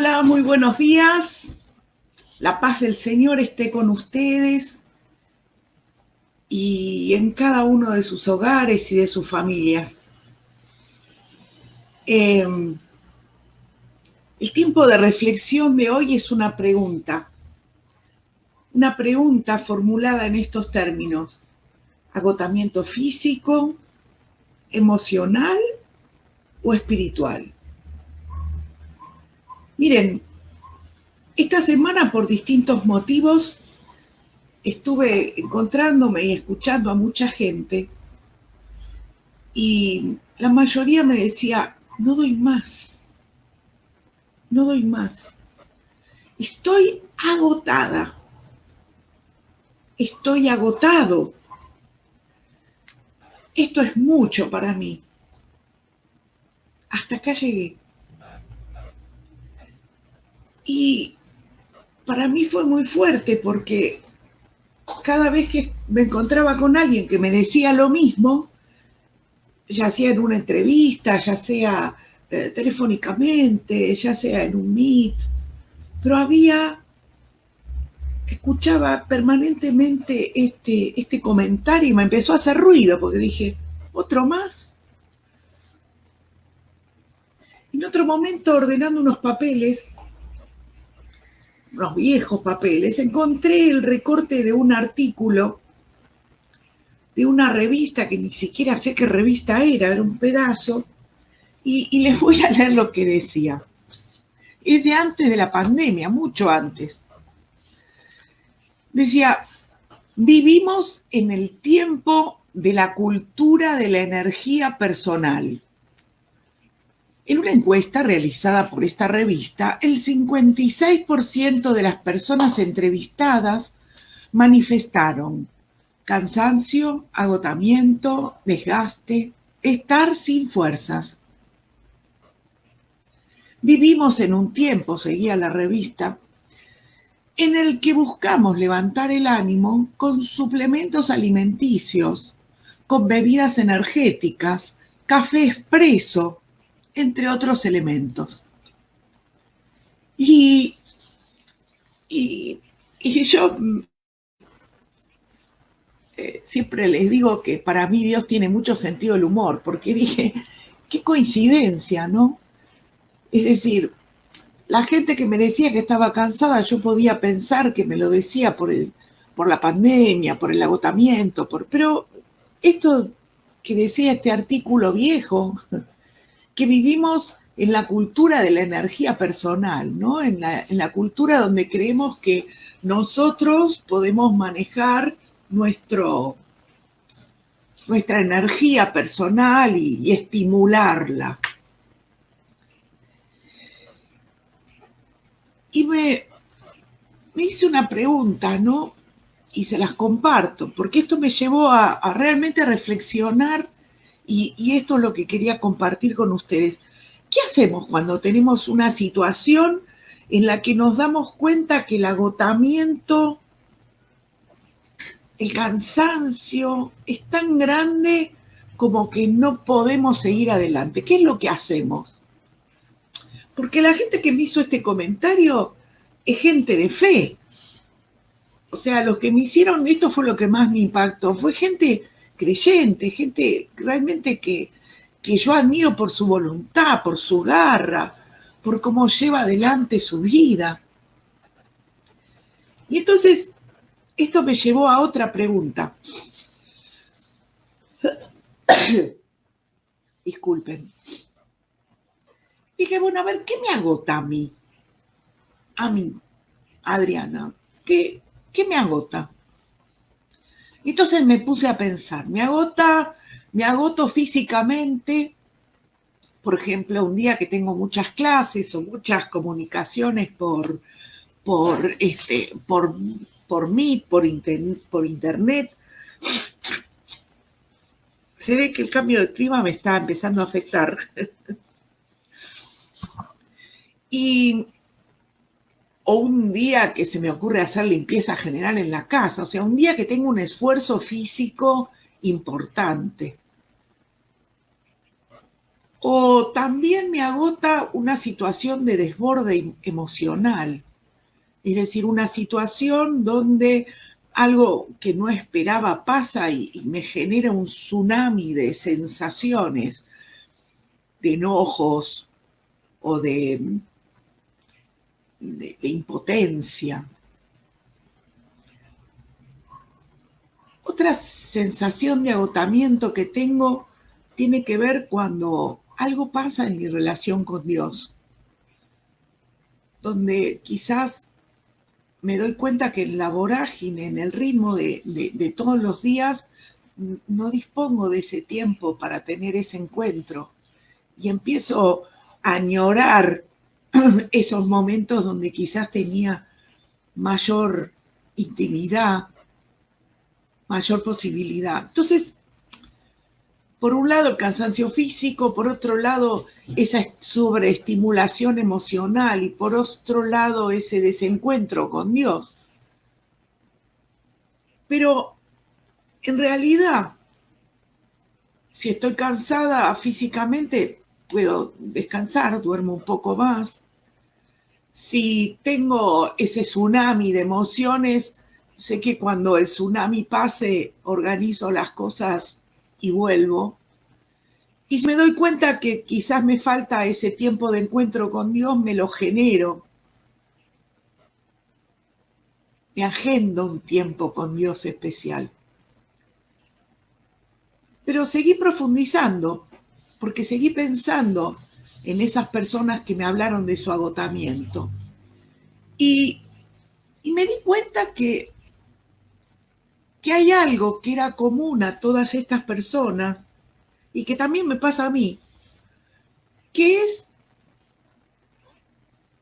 Hola, muy buenos días. La paz del Señor esté con ustedes y en cada uno de sus hogares y de sus familias. El tiempo de reflexión de hoy es una pregunta formulada en estos términos: agotamiento físico, emocional o espiritual. Miren, esta semana por distintos motivos estuve encontrándome y escuchando a mucha gente y la mayoría me decía: no doy más, no doy más, estoy agotada, estoy agotado, esto es mucho para mí, hasta acá llegué. Y para mí fue muy fuerte porque cada vez que me encontraba con alguien que me decía lo mismo, ya sea en una entrevista, ya sea telefónicamente, ya sea en un meet, pero escuchaba permanentemente este comentario y me empezó a hacer ruido porque dije: ¿otro más? En otro momento, ordenando unos papeles, unos viejos papeles, encontré el recorte de un artículo de una revista que ni siquiera sé qué revista era un pedazo, y les voy a leer lo que decía. Es de antes de la pandemia, mucho antes. Decía: vivimos en el tiempo de la cultura de la energía personal. En una encuesta realizada por esta revista, el 56% de las personas entrevistadas manifestaron cansancio, agotamiento, desgaste, estar sin fuerzas. Vivimos en un tiempo, seguía la revista, en el que buscamos levantar el ánimo con suplementos alimenticios, con bebidas energéticas, café expreso, entre otros elementos. Y yo siempre les digo que para mí Dios tiene mucho sentido del humor, porque dije: qué coincidencia, ¿no? Es decir, la gente que me decía que estaba cansada, yo podía pensar que me lo decía por la pandemia, por el agotamiento, pero esto que decía este artículo viejo, que vivimos en la cultura de la energía personal, ¿no? En la cultura donde creemos que nosotros podemos manejar nuestra energía personal y estimularla. Y me hice una pregunta, ¿no? Y se las comparto, porque esto me llevó a realmente reflexionar y esto es lo que quería compartir con ustedes. ¿Qué hacemos cuando tenemos una situación en la que nos damos cuenta que el agotamiento, el cansancio es tan grande como que no podemos seguir adelante? ¿Qué es lo que hacemos? Porque la gente que me hizo este comentario es gente de fe. O sea, los que me hicieron, esto fue lo que más me impactó, fue gente creyente, gente realmente que yo admiro por su voluntad, por su garra, por cómo lleva adelante su vida. Y entonces, esto me llevó a otra pregunta. Disculpen. Dije: bueno, a ver, ¿qué me agota a mí? A mí, Adriana, ¿qué me agota? Entonces me puse a pensar: me agoto físicamente, por ejemplo, un día que tengo muchas clases o muchas comunicaciones por Meet, por internet. Se ve que el cambio de clima me está empezando a afectar. O un día que se me ocurre hacer limpieza general en la casa, o sea, un día que tengo un esfuerzo físico importante. O también me agota una situación de desborde emocional, es decir, una situación donde algo que no esperaba pasa y me genera un tsunami de sensaciones, de enojos o de impotencia. Otra sensación de agotamiento que tengo tiene que ver cuando algo pasa en mi relación con Dios, donde quizás me doy cuenta que en la vorágine, en el ritmo de todos los días, no dispongo de ese tiempo para tener ese encuentro y empiezo a añorar esos momentos donde quizás tenía mayor intimidad, mayor posibilidad. Entonces, por un lado el cansancio físico, por otro lado esa sobreestimulación emocional y por otro lado ese desencuentro con Dios. Pero en realidad, si estoy cansada físicamente, puedo descansar, duermo un poco más. Si tengo ese tsunami de emociones, sé que cuando el tsunami pase, organizo las cosas y vuelvo. Y si me doy cuenta que quizás me falta ese tiempo de encuentro con Dios, me lo genero. Me agendo un tiempo con Dios especial. Pero seguí profundizando, porque seguí pensando en esas personas que me hablaron de su agotamiento. Y me di cuenta que hay algo que era común a todas estas personas y que también me pasa a mí, que es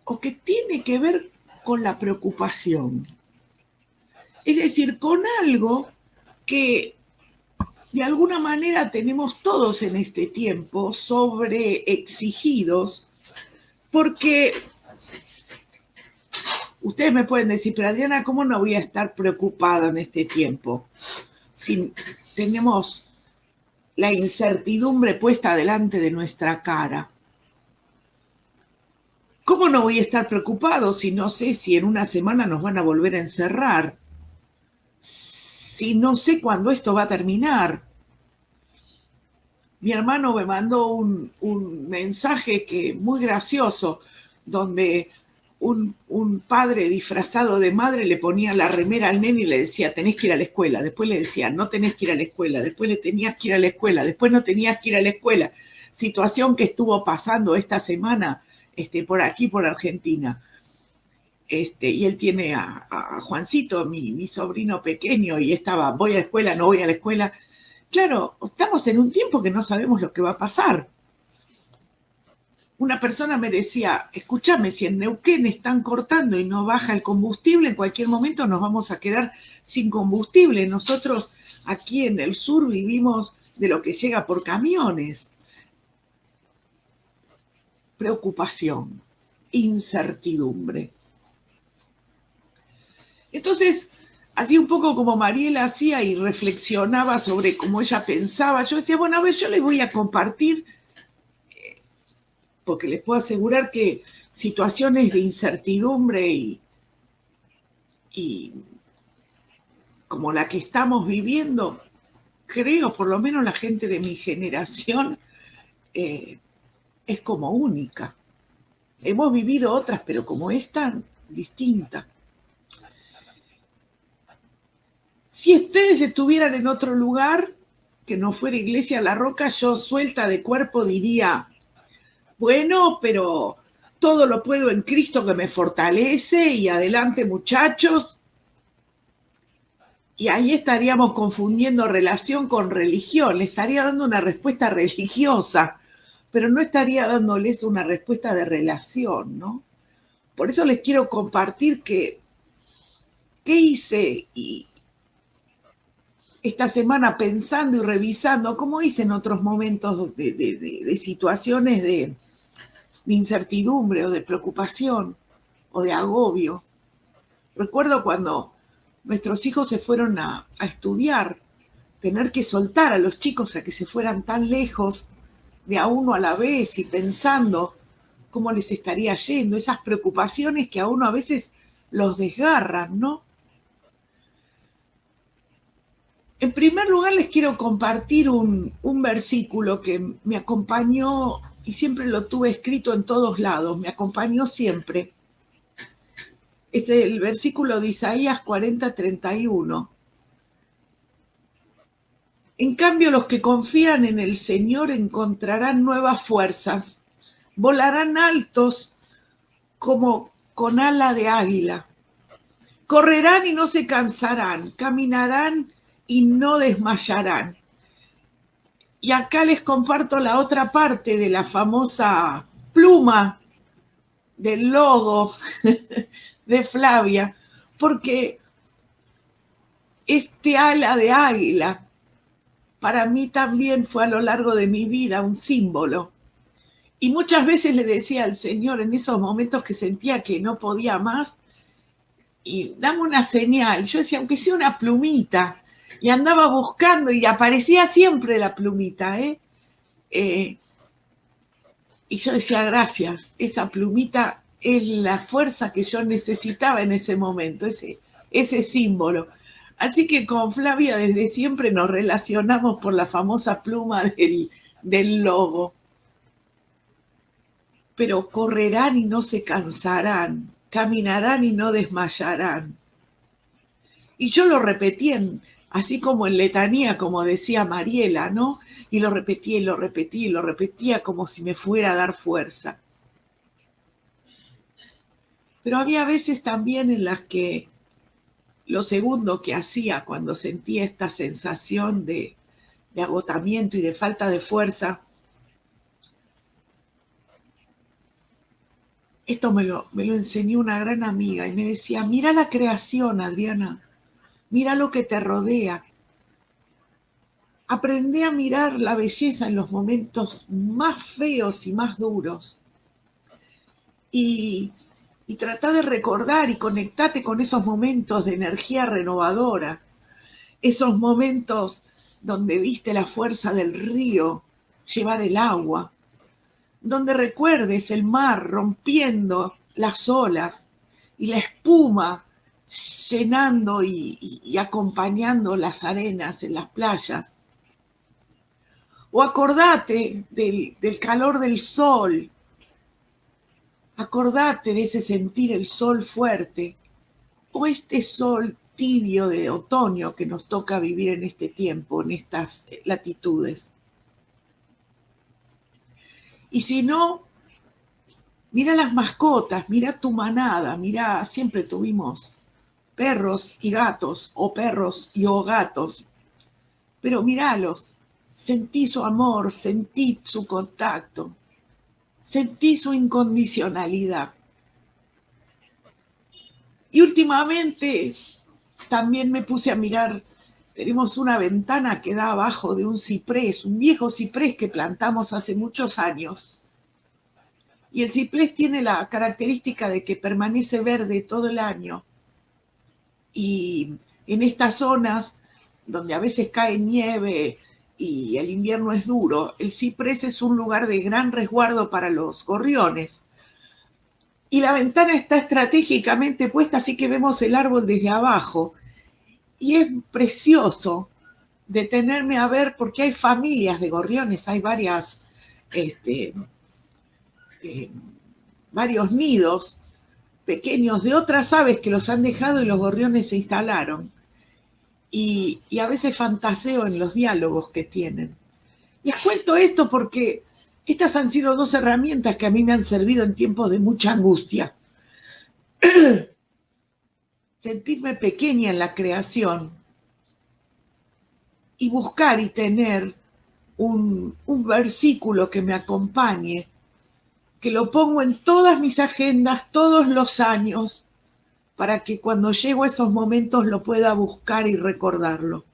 o que tiene que ver con la preocupación. Es decir, con algo que de alguna manera tenemos todos en este tiempo sobreexigidos, porque ustedes me pueden decir, pero Adriana, ¿cómo no voy a estar preocupada en este tiempo? Si tenemos la incertidumbre puesta delante de nuestra cara. ¿Cómo no voy a estar preocupado si no sé si en una semana nos van a volver a encerrar? Si no sé cuándo esto va a terminar. Mi hermano me mandó un mensaje que muy gracioso, donde un padre disfrazado de madre le ponía la remera al nene y le decía, tenés que ir a la escuela. Después le decía, no tenés que ir a la escuela. Después le tenías que ir a la escuela. Después no tenías que ir a la escuela. Situación que estuvo pasando esta semana por aquí, por Argentina. Y él tiene a Juancito, mi sobrino pequeño, y estaba, voy a la escuela, no voy a la escuela. Claro, estamos en un tiempo que no sabemos lo que va a pasar. Una persona me decía, escúchame, si en Neuquén están cortando y no baja el combustible, en cualquier momento nos vamos a quedar sin combustible. Nosotros aquí en el sur vivimos de lo que llega por camiones. Preocupación, incertidumbre. Entonces, así un poco como Mariela hacía y reflexionaba sobre cómo ella pensaba, yo decía, bueno, a ver, yo les voy a compartir, porque les puedo asegurar que situaciones de incertidumbre y como la que estamos viviendo, creo, por lo menos la gente de mi generación, es como única. Hemos vivido otras, pero como esta, distinta. Si ustedes estuvieran en otro lugar, que no fuera Iglesia La Roca, yo suelta de cuerpo diría, bueno, pero todo lo puedo en Cristo que me fortalece y adelante muchachos. Y ahí estaríamos confundiendo relación con religión. Le estaría dando una respuesta religiosa, pero no estaría dándoles una respuesta de relación, ¿no? Por eso les quiero compartir qué hice y esta semana pensando y revisando, como hice en otros momentos de situaciones de incertidumbre o de preocupación o de agobio. Recuerdo cuando nuestros hijos se fueron a estudiar, tener que soltar a los chicos a que se fueran tan lejos de a uno a la vez y pensando cómo les estaría yendo, esas preocupaciones que a uno a veces los desgarran, ¿no? En primer lugar, les quiero compartir un versículo que me acompañó y siempre lo tuve escrito en todos lados, me acompañó siempre. Es el versículo de Isaías 40:31. En cambio, los que confían en el Señor encontrarán nuevas fuerzas, volarán altos como con ala de águila, correrán y no se cansarán, caminarán y no desmayarán. Y acá les comparto la otra parte de la famosa pluma del logo de Flavia, porque este ala de águila para mí también fue a lo largo de mi vida un símbolo. Y muchas veces le decía al Señor en esos momentos que sentía que no podía más, y dame una señal. Yo decía, aunque sea una plumita, y andaba buscando y aparecía siempre la plumita, y yo decía, gracias, esa plumita es la fuerza que yo necesitaba en ese momento, ese símbolo. Así que con Flavia desde siempre nos relacionamos por la famosa pluma del lobo. Pero correrán y no se cansarán, caminarán y no desmayarán. Y yo lo repetí así como en letanía, como decía Mariela, ¿no? Y lo repetía y lo repetía y lo repetía como si me fuera a dar fuerza. Pero había veces también en las que lo segundo que hacía cuando sentía esta sensación de agotamiento y de falta de fuerza, esto me lo enseñó una gran amiga y me decía, mira la creación, Adriana, mira lo que te rodea. Aprendí a mirar la belleza en los momentos más feos y más duros. Y trata de recordar y conectate con esos momentos de energía renovadora, esos momentos donde viste la fuerza del río llevar el agua, donde recuerdes el mar rompiendo las olas y la espuma llenando y acompañando las arenas en las playas. O acordate del calor del sol, acordate de ese sentir el sol fuerte, o este sol tibio de otoño que nos toca vivir en este tiempo, en estas latitudes. Y si no, mira las mascotas, mira tu manada, mira, siempre tuvimos perros y gatos, o perros y o gatos, pero míralos, sentí su amor, sentí su contacto, sentí su incondicionalidad. Y últimamente también me puse a mirar, tenemos una ventana que da abajo de un ciprés, un viejo ciprés que plantamos hace muchos años. Y el ciprés tiene la característica de que permanece verde todo el año. Y en estas zonas donde a veces cae nieve y el invierno es duro, el ciprés es un lugar de gran resguardo para los gorriones. Y la ventana está estratégicamente puesta, así que vemos el árbol desde abajo. Y es precioso detenerme a ver, porque hay familias de gorriones, hay varios nidos pequeños de otras aves que los han dejado y los gorriones se instalaron. Y a veces fantaseo en los diálogos que tienen. Les cuento esto porque estas han sido dos herramientas que a mí me han servido en tiempos de mucha angustia. Sentirme pequeña en la creación y buscar y tener un versículo que me acompañe, que lo pongo en todas mis agendas todos los años, para que cuando llego a esos momentos lo pueda buscar y recordarlo.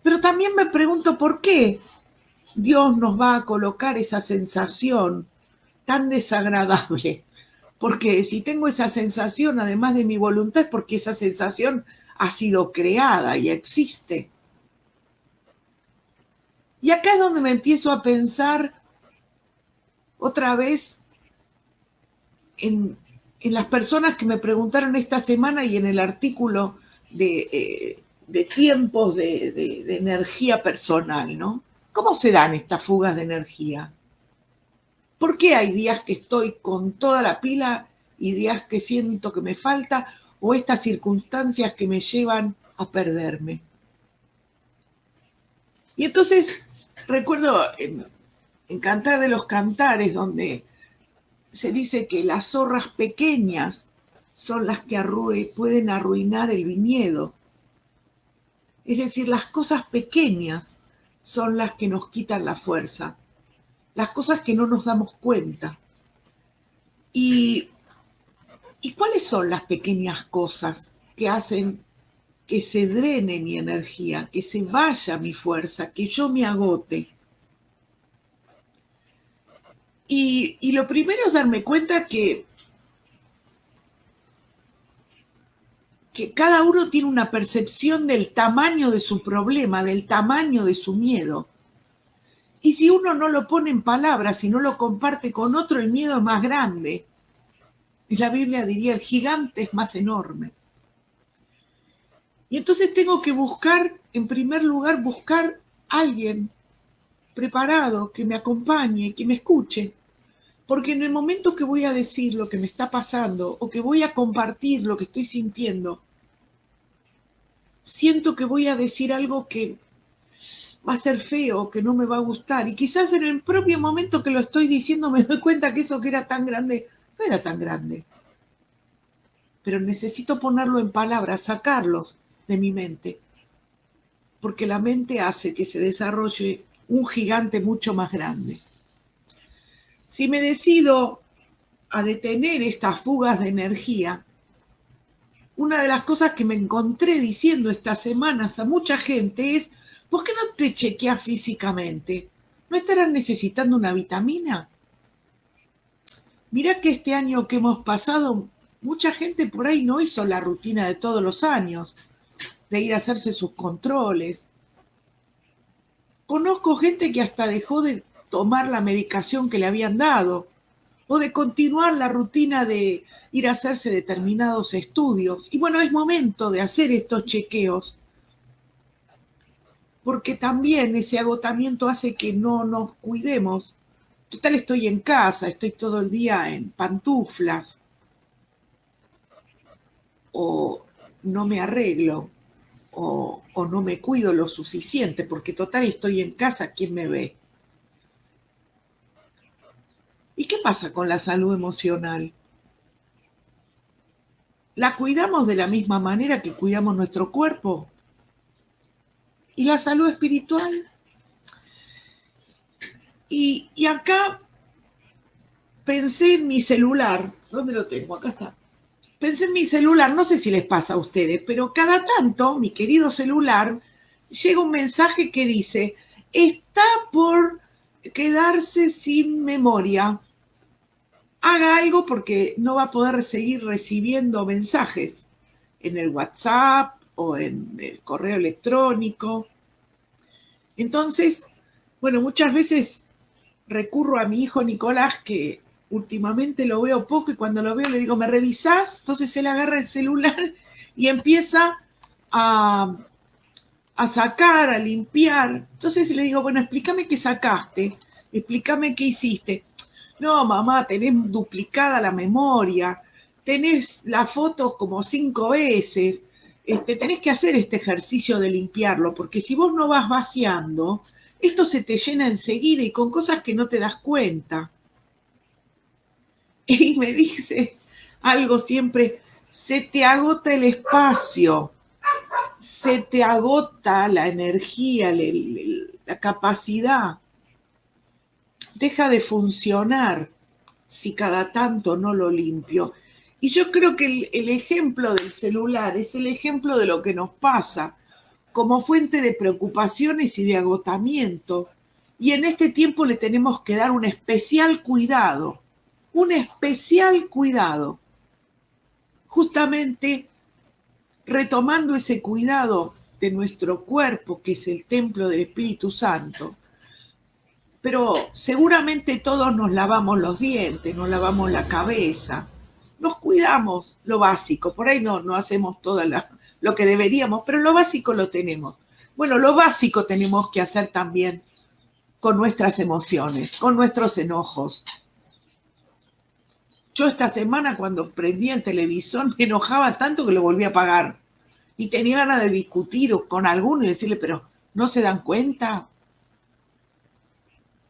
Pero también me pregunto por qué Dios nos va a colocar esa sensación tan desagradable. Porque si tengo esa sensación, además de mi voluntad, es porque esa sensación ha sido creada y existe. Y acá es donde me empiezo a pensar otra vez en las personas que me preguntaron esta semana y en el artículo de tiempos de energía personal, ¿no? ¿Cómo se dan estas fugas de energía? ¿Por qué hay días que estoy con toda la pila y días que siento que me falta o estas circunstancias que me llevan a perderme? Y entonces recuerdo en Cantar de los Cantares, donde se dice que las zorras pequeñas son las que pueden arruinar el viñedo. Es decir, las cosas pequeñas son las que nos quitan la fuerza, las cosas que no nos damos cuenta. ¿Y cuáles son las pequeñas cosas que hacen que se drene mi energía, que se vaya mi fuerza, que yo me agote? Y lo primero es darme cuenta que cada uno tiene una percepción del tamaño de su problema, del tamaño de su miedo. Y si uno no lo pone en palabras y no lo comparte con otro, el miedo es más grande. Y la Biblia diría, el gigante es más enorme. Y entonces tengo que buscar, en primer lugar, buscar a alguien preparado que me acompañe, que me escuche. Porque en el momento que voy a decir lo que me está pasando o que voy a compartir lo que estoy sintiendo, siento que voy a decir algo que va a ser feo, que no me va a gustar. Y quizás en el propio momento que lo estoy diciendo me doy cuenta que eso que era tan grande, no era tan grande. Pero necesito ponerlo en palabras, sacarlos de mi mente. Porque la mente hace que se desarrolle un gigante mucho más grande. Si me decido a detener estas fugas de energía, una de las cosas que me encontré diciendo estas semanas a mucha gente es, ¿por qué no te chequeas físicamente? ¿No estarás necesitando una vitamina? Mirá que este año que hemos pasado, mucha gente por ahí no hizo la rutina de todos los años, de ir a hacerse sus controles. Conozco gente que hasta dejó de tomar la medicación que le habían dado o de continuar la rutina de ir a hacerse determinados estudios. Y bueno, es momento de hacer estos chequeos, porque también ese agotamiento hace que no nos cuidemos. Total, estoy en casa, estoy todo el día en pantuflas, o no me arreglo, o no me cuido lo suficiente, porque total estoy en casa, ¿quién me ve? ¿Y qué pasa con la salud emocional? ¿La cuidamos de la misma manera que cuidamos nuestro cuerpo? ¿Y la salud espiritual? Y acá pensé en mi celular. ¿Dónde lo tengo? Acá está. Pensé en mi celular, no sé si les pasa a ustedes, pero cada tanto, mi querido celular, llega un mensaje que dice, está por quedarse sin memoria. Haga algo porque no va a poder seguir recibiendo mensajes en el WhatsApp o en el correo electrónico. Entonces, bueno, muchas veces recurro a mi hijo Nicolás, que últimamente lo veo poco y cuando lo veo le digo, ¿me revisás? Entonces él agarra el celular y empieza a, a sacar, a limpiar. Entonces le digo, bueno, explícame qué sacaste, explícame qué hiciste. No, mamá, tenés duplicada la memoria, tenés las fotos como 5 veces, tenés que hacer este ejercicio de limpiarlo, porque si vos no vas vaciando, esto se te llena enseguida y con cosas que no te das cuenta. Y me dice algo siempre, se te agota el espacio, se te agota la energía, la capacidad, deja de funcionar si cada tanto no lo limpio. Y yo creo que el ejemplo del celular es el ejemplo de lo que nos pasa como fuente de preocupaciones y de agotamiento. Y en este tiempo le tenemos que dar un especial cuidado, justamente retomando ese cuidado de nuestro cuerpo, que es el templo del Espíritu Santo, pero seguramente todos nos lavamos los dientes, nos lavamos la cabeza, nos cuidamos lo básico, por ahí no hacemos todo lo que deberíamos, pero lo básico lo tenemos. Bueno, lo básico tenemos que hacer también con nuestras emociones, con nuestros enojos. Yo esta semana cuando prendía el televisor me enojaba tanto que lo volví a apagar y tenía ganas de discutir con alguno y decirle, pero ¿no se dan cuenta?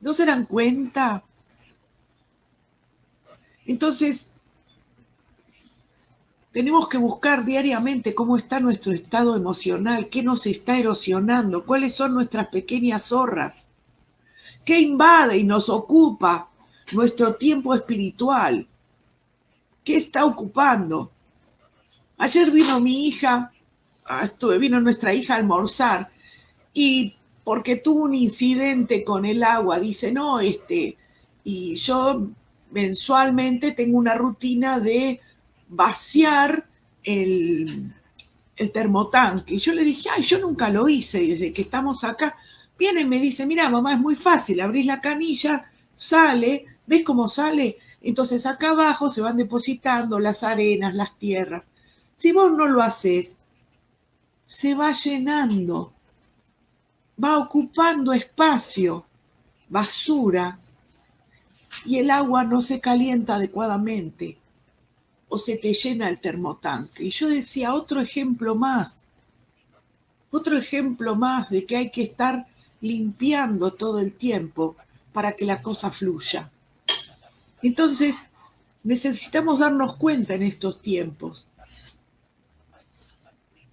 ¿No se dan cuenta? Entonces, tenemos que buscar diariamente cómo está nuestro estado emocional, qué nos está erosionando, cuáles son nuestras pequeñas zorras, qué invade y nos ocupa nuestro tiempo espiritual, qué está ocupando. Ayer vino mi hija, vino nuestra hija a almorzar y porque tuvo un incidente con el agua, dice, no, y yo mensualmente tengo una rutina de vaciar el termotanque. Y yo le dije, ay, yo nunca lo hice desde que estamos acá. Viene y me dice, mira, mamá, es muy fácil, abrís la canilla, sale, ¿ves cómo sale? Entonces acá abajo se van depositando las arenas, las tierras. Si vos no lo haces, se va llenando, va ocupando espacio, basura, y el agua no se calienta adecuadamente o se te llena el termotanque. Y yo decía, otro ejemplo más de que hay que estar limpiando todo el tiempo para que la cosa fluya. Entonces, necesitamos darnos cuenta en estos tiempos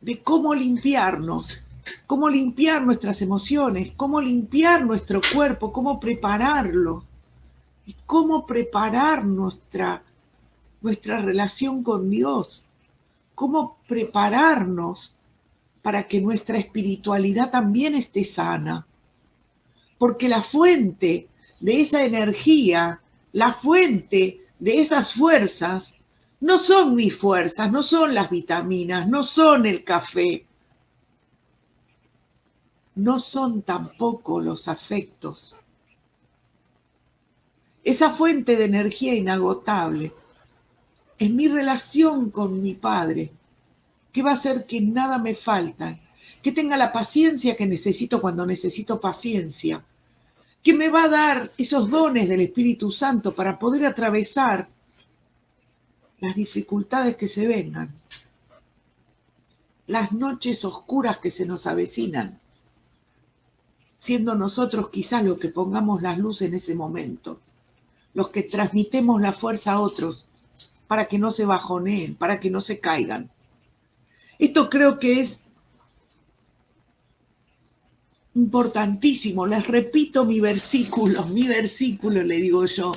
de cómo limpiarnos, cómo limpiar nuestras emociones, cómo limpiar nuestro cuerpo, cómo prepararlo y cómo preparar nuestra relación con Dios, cómo prepararnos para que nuestra espiritualidad también esté sana. Porque la fuente de esa energía, la fuente de esas fuerzas, no son mis fuerzas, no son las vitaminas, no son el café, no son tampoco los afectos. Esa fuente de energía inagotable es mi relación con mi Padre, que va a hacer que nada me falta, que tenga la paciencia que necesito cuando necesito paciencia, que me va a dar esos dones del Espíritu Santo para poder atravesar las dificultades que se vengan, las noches oscuras que se nos avecinan, siendo nosotros quizás los que pongamos las luces en ese momento, los que transmitemos la fuerza a otros para que no se bajoneen, para que no se caigan. Esto creo que es importantísimo. Les repito mi versículo le digo yo.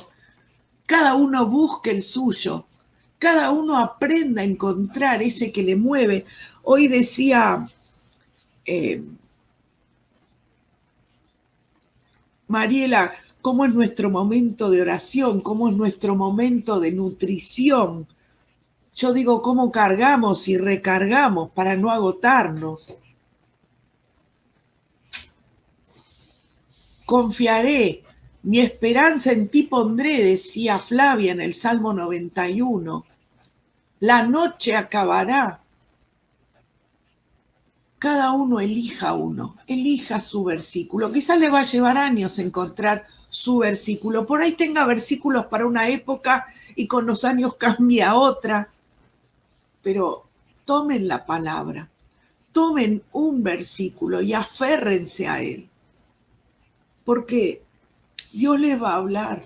Cada uno busque el suyo, cada uno aprenda a encontrar ese que le mueve. Hoy decía Mariela, cómo es nuestro momento de oración, cómo es nuestro momento de nutrición. Yo digo, cómo cargamos y recargamos para no agotarnos. Confiaré, mi esperanza en ti pondré, decía Flavia en el Salmo 91. La noche acabará. Cada uno elija su versículo. Quizás le va a llevar años encontrar su versículo. Por ahí tenga versículos para una época y con los años cambia a otra. Pero tomen la palabra, tomen un versículo y aférrense a él. Porque Dios les va a hablar,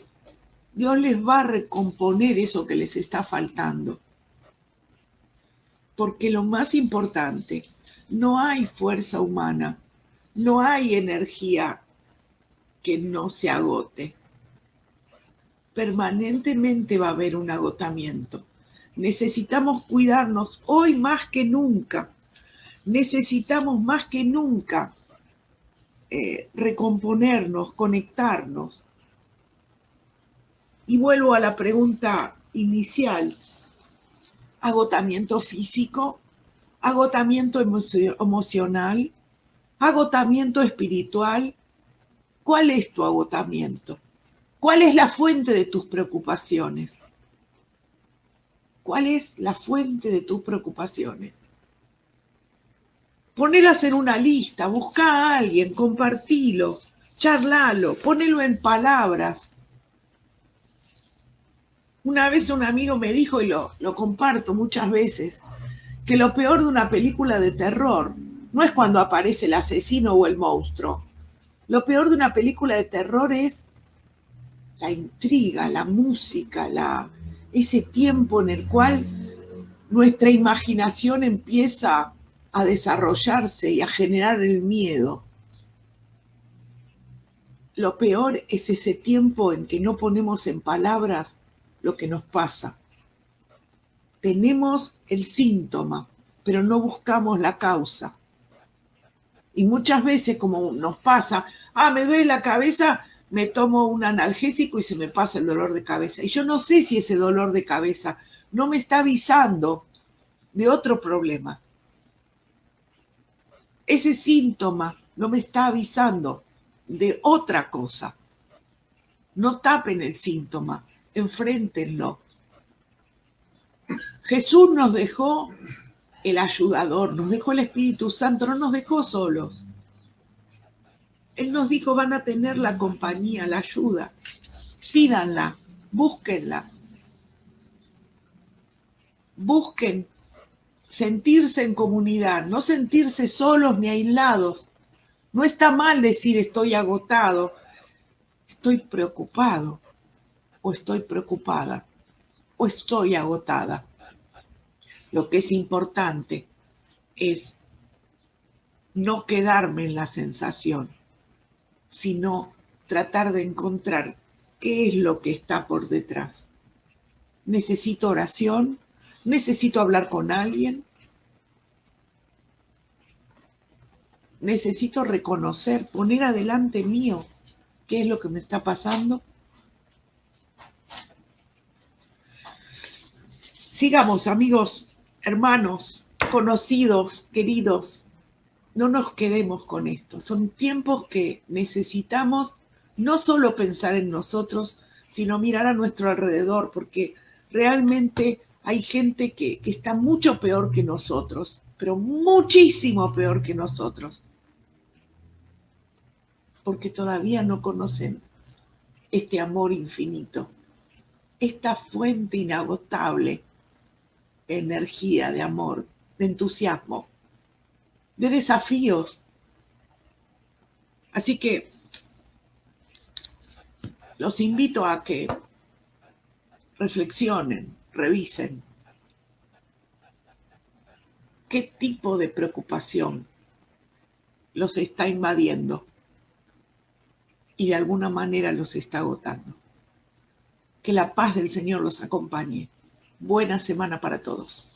Dios les va a recomponer eso que les está faltando. Porque lo más importante, no hay fuerza humana, no hay energía que no se agote. Permanentemente va a haber un agotamiento. Necesitamos cuidarnos hoy más que nunca. Necesitamos más que nunca recomponernos, conectarnos. Y vuelvo a la pregunta inicial. Agotamiento físico, agotamiento emocional, agotamiento espiritual. ¿Cuál es tu agotamiento? ¿Cuál es la fuente de tus preocupaciones? ¿Cuál es la fuente de tus preocupaciones? Ponelas en una lista, busca a alguien, compartilo, charlalo, ponelo en palabras. Una vez un amigo me dijo, y lo comparto muchas veces, que lo peor de una película de terror no es cuando aparece el asesino o el monstruo. Lo peor de una película de terror es la intriga, la música, ese tiempo en el cual nuestra imaginación empieza a desarrollarse y a generar el miedo. Lo peor es ese tiempo en que no ponemos en palabras lo que nos pasa. Tenemos el síntoma, pero no buscamos la causa. Y muchas veces, como nos pasa, me duele la cabeza, me tomo un analgésico y se me pasa el dolor de cabeza. Y yo no sé si ese dolor de cabeza no me está avisando de otro problema. Ese síntoma no me está avisando de otra cosa. No tapen el síntoma, enfréntenlo. Jesús nos dejó el ayudador, nos dejó el Espíritu Santo, no nos dejó solos. Él nos dijo, van a tener la compañía, la ayuda. Pídanla, búsquenla. Busquen sentirse en comunidad, no sentirse solos ni aislados. No está mal decir estoy agotado, estoy preocupado, o estoy preocupada, o estoy agotada. Lo que es importante es no quedarme en la sensación, sino tratar de encontrar qué es lo que está por detrás. Necesito oración, necesito hablar con alguien, necesito reconocer, poner adelante mío qué es lo que me está pasando. Sigamos, amigos, hermanos, conocidos, queridos, no nos quedemos con esto. Son tiempos que necesitamos no solo pensar en nosotros, sino mirar a nuestro alrededor, porque realmente hay gente que está mucho peor que nosotros, pero muchísimo peor que nosotros, porque todavía no conocen este amor infinito, esta fuente inagotable de energía, de amor, de entusiasmo, de desafíos. Así que los invito a que reflexionen, revisen qué tipo de preocupación los está invadiendo y de alguna manera los está agotando. Que la paz del Señor los acompañe. Buena semana para todos.